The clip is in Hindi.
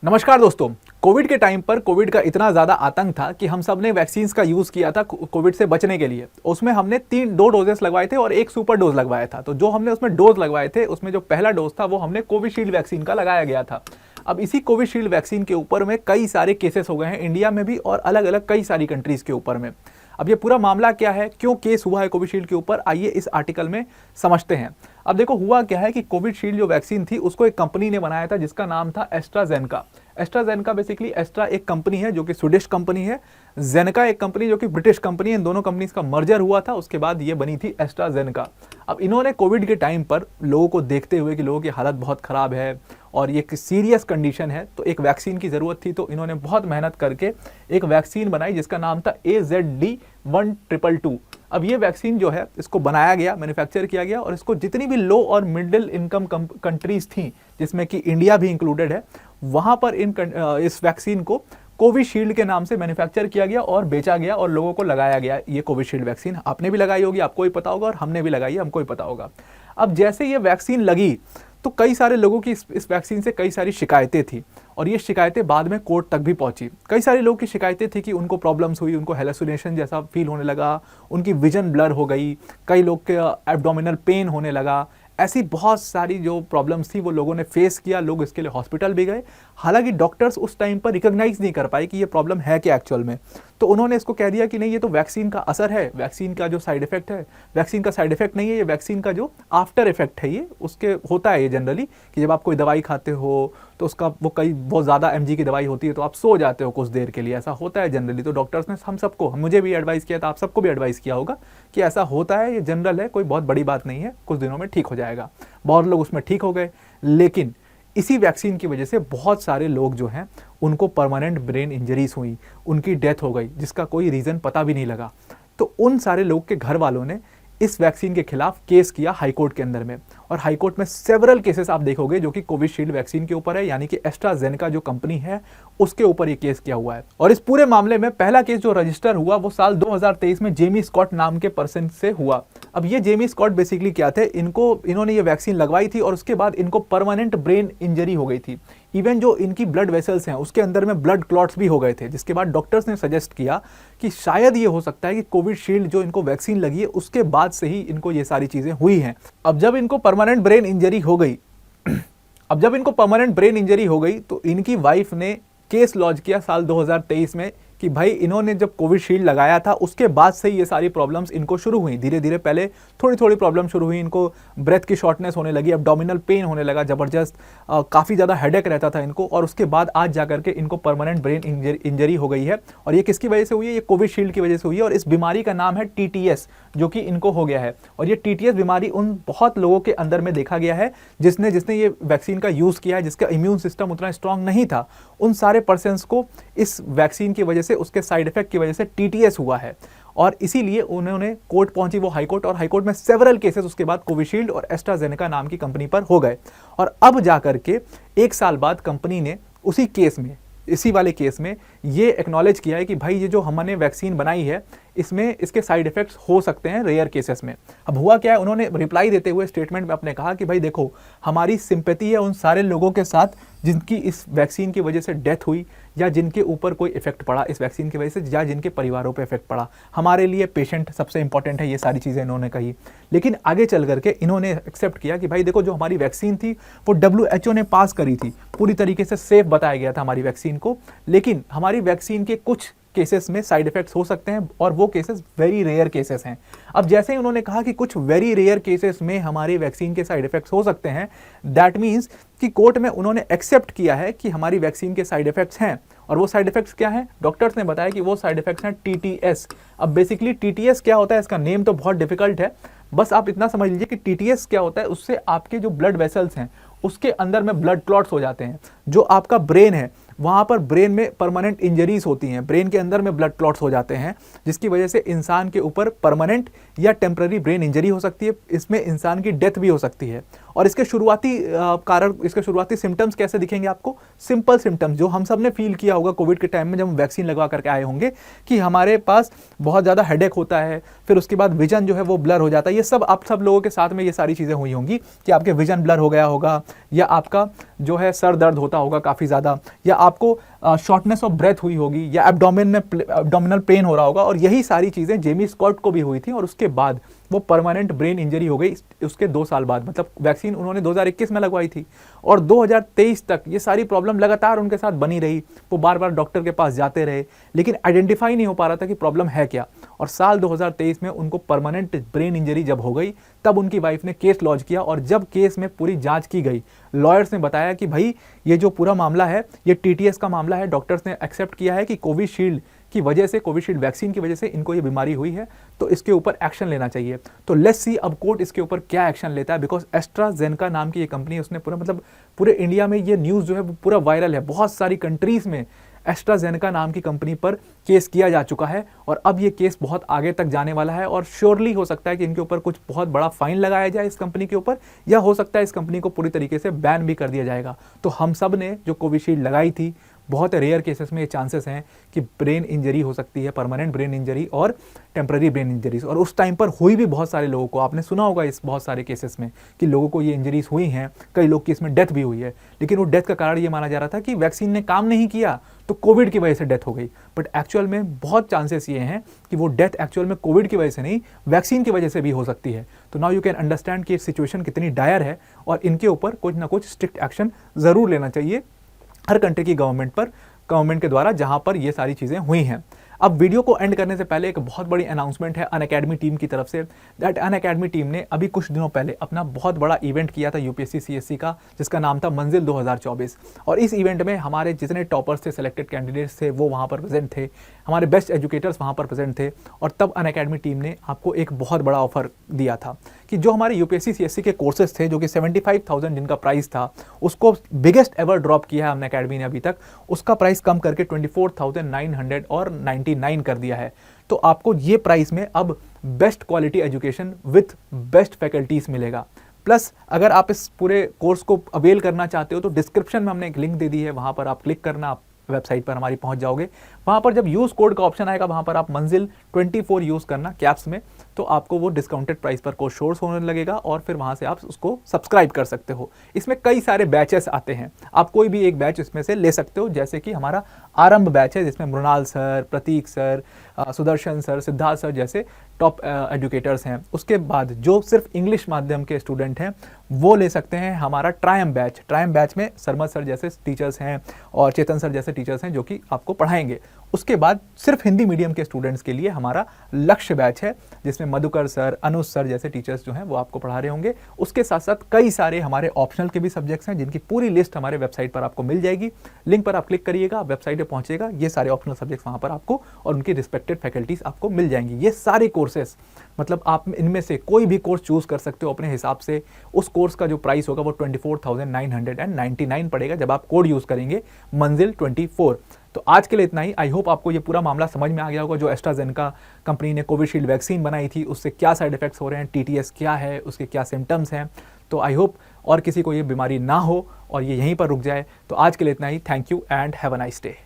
नमस्कार दोस्तों। कोविड के टाइम पर कोविड का इतना ज़्यादा आतंक था कि हम सब ने वैक्सीन्स का यूज़ किया था कोविड से बचने के लिए। उसमें हमने दो डोजेस लगवाए थे और एक सुपर डोज लगवाया था। तो जो हमने उसमें डोज लगवाए थे उसमें जो पहला डोज था वो हमने कोविशील्ड वैक्सीन का लगाया गया था। अब इसी कोविशील्ड वैक्सीन के ऊपर में कई सारे केसेस हो गए हैं इंडिया में भी और अलग अलग कई सारी कंट्रीज़ के ऊपर में। अब ये पूरा मामला क्या है, क्यों केस हुआ है कोविशील्ड के ऊपर, आइए इस आर्टिकल में समझते हैं। अब देखो हुआ क्या है कि कोविशील्ड जो वैक्सीन थी उसको एक कंपनी ने बनाया था जिसका नाम था एस्ट्राजेनेका। एस्ट्राजेनेका बेसिकली एस्ट्रा एक कंपनी है जो कि स्वीडिश कंपनी है, जेनेका एक कंपनी जो कि ब्रिटिश कंपनी है। इन दोनों कंपनीज का मर्जर हुआ था, उसके बाद ये बनी थी एस्ट्राजेनेका। अब इन्होंने कोविड के टाइम पर लोगों को देखते हुए कि लोगों की हालत बहुत ख़राब है और ये एक सीरियस कंडीशन है तो एक वैक्सीन की ज़रूरत थी, तो इन्होंने बहुत मेहनत करके एक वैक्सीन बनाई जिसका नाम था AZD1222। अब ये वैक्सीन जो है इसको बनाया गया, मैन्युफैक्चर किया गया और इसको जितनी भी लो और मिडिल इनकम कंट्रीज थी जिसमें कि इंडिया भी इंक्लूडेड है, वहाँ पर इस वैक्सीन को कोविशील्ड के नाम से मैन्युफैक्चर किया गया और बेचा गया और लोगों को लगाया गया। ये कोविशील्ड वैक्सीन आपने भी लगाई होगी, आपको भी पता होगा, और हमने भी लगाई है, हमको भी पता होगा। अब जैसे ये वैक्सीन लगी तो कई सारे लोगों की इस वैक्सीन से कई सारी शिकायतें थी और ये शिकायतें बाद में कोर्ट तक भी पहुंची। कई सारे लोगों की शिकायतें थी कि उनको प्रॉब्लम्स हुई, उनको हेलुसिनेशन जैसा फील होने लगा, उनकी विजन ब्लर हो गई, कई लोग के एब्डोमिनल पेन होने लगा। ऐसी बहुत सारी जो प्रॉब्लम्स थी वो लोगों ने फेस किया, लोग इसके लिए हॉस्पिटल भी गए। हालांकि डॉक्टर्स उस टाइम पर रिकॉग्नाइज नहीं कर पाए कि ये प्रॉब्लम है क्या एक्चुअल में, तो उन्होंने इसको कह दिया कि नहीं ये तो वैक्सीन का असर है, वैक्सीन का जो साइड इफेक्ट है, वैक्सीन का साइड इफेक्ट नहीं है, ये वैक्सीन का जो आफ्टर इफेक्ट है, ये उसके होता है। ये जनरली कि जब आप कोई दवाई खाते हो तो उसका वो बहुत ज़्यादा mg की दवाई होती है तो आप सो जाते हो कुछ देर के लिए, ऐसा होता है जनरली। तो डॉक्टर्स ने हम सबको, मुझे भी एडवाइस किया था, आप सबको भी एडवाइस किया होगा कि ऐसा होता है, ये जनरल है, कोई बहुत बड़ी बात नहीं है, कुछ दिनों में ठीक हो जाएगा। बहुत लोग उसमें ठीक हो गए, लेकिन इसी वैक्सीन की वजह से बहुत सारे लोग जो हैं उनको परमानेंट ब्रेन इंजरीज हुई, उनकी डेथ हो गई जिसका कोई रीज़न पता भी नहीं लगा। तो उन सारे लोग के घर वालों ने इस वैक्सीन के खिलाफ केस किया हाईकोर्ट के अंदर में, और हाईकोर्ट में सेवरल केसेस आप देखोगे जो कि कोविशील्ड वैक्सीन के ऊपर है, यानी कि एस्ट्राजेनेका जो कंपनी है उसके ऊपर ये केस किया हुआ है। और इस पूरे मामले में पहला केस जो रजिस्टर हुआ वो साल 2023 में जेमी स्कॉट नाम के पर्सन से हुआ। अब ये जेमी स्कॉट बेसिकली क्या थे, इन्होंने ये वैक्सीन लगवाई थी और उसके बाद इनको परमानेंट ब्रेन इंजरी हो गई थी। इवन जो इनकी ब्लड वेसल्स हैं उसके अंदर में ब्लड क्लॉट्स भी हो गए थे, जिसके बाद डॉक्टर्स ने सजेस्ट किया कि शायद ये हो सकता है कि कोविशील्ड जो इनको वैक्सीन लगी है उसके बाद से ही इनको ये सारी चीज़ें हुई हैं। अब जब इनको परमानेंट ब्रेन इंजरी हो गई तो इनकी वाइफ ने केस लॉन्च किया साल 2023 में कि भाई इन्होंने जब कोविशील्ड लगाया था उसके बाद से ही ये सारी प्रॉब्लम्स इनको शुरू हुई। धीरे धीरे पहले थोड़ी थोड़ी प्रॉब्लम शुरू हुई, इनको ब्रेथ की शॉर्टनेस होने लगी, एब्डोमिनल पेन होने लगा ज़बरदस्त, काफ़ी ज़्यादा हेडेक रहता था इनको, और उसके बाद आज जाकर के इनको परमानेंट ब्रेन इंजरी हो गई है। और ये किसकी वजह से हुई है? ये कोविशील्ड की वजह से हुई है, और इस बीमारी का नाम है TTS जो कि इनको हो गया है। और ये TTS बीमारी उन बहुत लोगों के अंदर में देखा गया है जिसने ये वैक्सीन का यूज़ किया है, जिसका इम्यून सिस्टम उतना स्ट्रांग नहीं था, उन सारे पर्सन्स को इस वैक्सीन की वजह से, उसके साइड इफेक्ट की वजह से TTS हुआ है। और इसीलिए उन्होंने कोर्ट पहुंची वो हाईकोर्ट, और हाईकोर्ट में सेवरल केसेस उसके बाद कोविशील्ड और एस्ट्राजेनेका नाम की कंपनी पर हो गए। और अब जाकर के 1 साल बाद कंपनी ने उसी केस में, इसी वाले केस में ये एक्नॉलेज किया है कि भाई ये जो हमने वैक्सीन बनाई है इसमें इसके साइड इफेक्ट्स हो सकते हैं रेयर केसेस में। अब हुआ क्या है, उन्होंने रिप्लाई देते हुए स्टेटमेंट में अपने कहा कि भाई देखो, हमारी सिंपैथी है उन सारे लोगों के साथ जिनकी इस वैक्सीन की वजह से डेथ हुई या जिनके ऊपर कोई इफेक्ट पड़ा इस वैक्सीन की वजह से, या जिनके परिवारों पे इफेक्ट पड़ा। हमारे लिए पेशेंट सबसे इंपॉर्टेंट है, ये सारी चीज़ें इन्होंने कही। लेकिन आगे चल करके इन्होंने एक्सेप्ट किया कि भाई देखो, जो हमारी वैक्सीन थी वो WHO ने पास करी थी, पूरी तरीके से सेफ बताया गया था हमारी वैक्सीन को, लेकिन हमारी वैक्सीन के कुछ केसेस में साइड इफेक्ट्स हो सकते हैं और वो केसेस वेरी रेयर केसेस हैं। अब जैसे ही उन्होंने कहा कि कुछ वेरी रेयर केसेस में हमारी वैक्सीन के साइड इफेक्ट्स हो सकते हैं, दैट मीन्स कि कोर्ट में उन्होंने एक्सेप्ट किया है कि हमारी वैक्सीन के साइड इफेक्ट्स हैं। और वो साइड इफेक्ट्स क्या हैं? डॉक्टर्स ने बताया कि वो साइड इफेक्ट्स हैं TTS। अब बेसिकली TTS क्या होता है, इसका नेम तो बहुत डिफिकल्ट है, बस आप इतना समझ लीजिए कि TTS क्या होता है, उससे आपके जो ब्लड वेसल्स हैं उसके अंदर में ब्लड क्लॉट्स हो जाते हैं। जो आपका ब्रेन है वहाँ पर ब्रेन में परमानेंट इंजरीज होती हैं, ब्रेन के अंदर में ब्लड क्लॉट्स हो जाते हैं, जिसकी वजह से इंसान के ऊपर परमानेंट या टेम्पररी ब्रेन इंजरी हो सकती है। इसमें इंसान की डेथ भी हो सकती है। और इसके शुरुआती कारण, इसके शुरुआती सिम्टम्स कैसे दिखेंगे आपको? सिंपल सिम्टम्स जो हम सब ने फील किया होगा कोविड के टाइम में जब हम वैक्सीन लगवा करके आए होंगे, कि हमारे पास बहुत ज़्यादा हेडेक होता है, फिर उसके बाद विजन जो है वो ब्लर हो जाता है। ये सब आप सब लोगों के साथ में ये सारी चीज़ें हुई होंगी कि आपके विजन ब्लर हो गया होगा, या आपका जो है सर दर्द होता होगा काफ़ी ज़्यादा, या आपको शॉर्टनेस ऑफ ब्रेथ हुई होगी, या एब्डोमिनल पेन हो रहा होगा। और यही सारी चीज़ें जेमी स्कॉट को भी हुई थी और उसके बाद वो परमानेंट ब्रेन इंजरी हो गई उसके 2 साल बाद। मतलब वैक्सीन उन्होंने 2021 में लगवाई थी और 2023 तक ये सारी प्रॉब्लम लगातार उनके साथ बनी रही। वो बार बार डॉक्टर के पास जाते रहे लेकिन आइडेंटिफाई नहीं हो पा रहा था कि प्रॉब्लम है क्या। और साल 2023 में उनको परमानेंट ब्रेन इंजरी जब हो गई तब उनकी वाइफ ने केस लॉन्च किया। और जब केस में पूरी जांच की गई, लॉयर्स ने बताया कि भाई ये जो पूरा मामला है ये टीटीएस का मामला है। डॉक्टर्स ने एक्सेप्ट किया है कि कोविशील्ड की वजह से, कोविशील्ड वैक्सीन की वजह से इनको ये बीमारी हुई है, तो इसके ऊपर एक्शन लेना चाहिए। तो लेट्स सी अब कोर्ट इसके ऊपर क्या एक्शन लेता है। बिकॉज एस्ट्राजेनेका नाम की ये कंपनी, उसने पूरे इंडिया में ये न्यूज़ जो है वो पूरा वायरल है। बहुत सारी कंट्रीज़ में एस्ट्राजेनेका नाम की कंपनी पर केस किया जा चुका है और अब ये केस बहुत आगे तक जाने वाला है। और श्योरली हो सकता है कि इनके ऊपर कुछ बहुत बड़ा फाइन लगाया जाए इस कंपनी के ऊपर, या हो सकता है इस कंपनी को पूरी तरीके से बैन भी कर दिया जाएगा। तो हम सब ने जो कोविशील्ड लगाई थी, बहुत रेयर केसेस में ये चांसेस हैं कि ब्रेन इंजरी हो सकती है, परमानेंट ब्रेन इंजरी और टेम्पररी ब्रेन इंजरीज। और उस टाइम पर हुई भी बहुत सारे लोगों को, आपने सुना होगा इस बहुत सारे केसेस में कि लोगों को ये इंजरीज हुई हैं, कई लोग की इसमें डेथ भी हुई है। लेकिन वो डेथ का कारण ये माना जा रहा था कि वैक्सीन ने काम नहीं किया तो कोविड की वजह से डेथ हो गई। बट एक्चुअल में बहुत चांसेस ये हैं कि वो डेथ एक्चुअल में कोविड की वजह से नहीं, वैक्सीन की वजह से भी हो सकती है। तो नाउ यू कैन अंडरस्टैंड कि सिचुएशन कितनी डायर है और इनके ऊपर कुछ ना कुछ स्ट्रिक्ट एक्शन ज़रूर लेना चाहिए हर कंट्री की गवर्नमेंट के द्वारा जहां पर ये सारी चीज़ें हुई हैं। अब वीडियो को एंड करने से पहले एक बहुत बड़ी अनाउंसमेंट है अनअकैडमी टीम की तरफ से। दैट अनअकैडमी टीम ने अभी कुछ दिनों पहले अपना बहुत बड़ा इवेंट किया था यूपीएससी सीएससी का, जिसका नाम था मंजिल 2024। और इस इवेंट में हमारे जितने टॉपर्स थे, सिलेक्टेड कैंडिडेट्स थे, वो वहाँ पर प्रेजेंट थे, हमारे बेस्ट एजुकेटर्स वहाँ पर प्रेजेंट थे। और तब अनअकैडमी टीम ने आपको एक बहुत बड़ा ऑफर दिया था कि जो हमारे यूपीएससी सीएससी के कोर्सेज थे, जो कि 75,000 जिनका प्राइस था, उसको बिगेस्ट एवर ड्रॉप किया है अनअकैडमी ने अभी तक। उसका प्राइस कम करके 24,999 कर दिया है। तो आपको ये प्राइस में अब best quality education with best faculties मिलेगा। प्लस अगर आप इस पूरे कोर्स को अवेल करना चाहते हो तो डिस्क्रिप्शन में हमने एक लिंक दे दी है, वहाँ पर आप क्लिक करना, आप वेबसाइट पर हमारी पहुंच जाओगे। वहाँ पर जब यूज़ कोड का ऑप्शन आएगा, वहाँ पर आप मंजिल 24 यूज़ करना कैप्स में, तो आपको वो डिस्काउंटेड प्राइस पर कोर्स शोर्स होने लगेगा और फिर वहाँ से आप उसको सब्सक्राइब कर सकते हो। इसमें कई सारे बैचेस आते हैं, आप कोई भी एक बैच इसमें से ले सकते हो। जैसे कि हमारा आरंभ बैच है जिसमें Mrinal sir, Prateek sir, Sudarshan sir, Siddharth sir जैसे टॉप एजुकेटर्स हैं। उसके बाद जो सिर्फ इंग्लिश माध्यम के स्टूडेंट हैं वो ले सकते हैं हमारा ट्रायम बैच। ट्रायम बैच में सरमद सर जैसे टीचर्स हैं और चेतन सर जैसे टीचर्स हैं जो कि आपको पढ़ाएंगे। उसके बाद सिर्फ हिंदी मीडियम के स्टूडेंट्स के लिए हमारा लक्ष्य बैच है, जिसमें मधुकर सर, अनुज सर जैसे टीचर्स जो हैं वो आपको पढ़ा रहे होंगे। उसके साथ साथ कई सारे हमारे ऑप्शनल के भी सब्जेक्ट्स हैं जिनकी पूरी लिस्ट हमारे वेबसाइट पर आपको मिल जाएगी। लिंक पर आप क्लिक करिएगा, वेबसाइट पर पहुंचेगा, ये सारे ऑप्शनल सब्जेक्ट्स वहाँ पर आपको और उनकी रिस्पेक्टेड फैकल्टीज आपको मिल जाएंगी। ये सारे कोर्सेस, मतलब आप इनमें से कोई भी कोर्स चूज कर सकते हो अपने हिसाब से। उस कोर्स का जो प्राइस होगा वो 24,999 पड़ेगा जब आप कोड यूज करेंगे मंजिल 24। तो आज के लिए इतना ही। आई होप आपको ये पूरा मामला समझ में आ गया होगा। जो एस्ट्राजेनेका कंपनी ने कोविशील्ड वैक्सीन बनाई थी उससे क्या साइड इफेक्ट्स हो रहे हैं, टीटीएस क्या है, उसके क्या सिम्टम्स हैं। तो आई होप और किसी को ये बीमारी ना हो और ये यहीं पर रुक जाए। तो आज के लिए इतना ही। Thank you and have a nice day.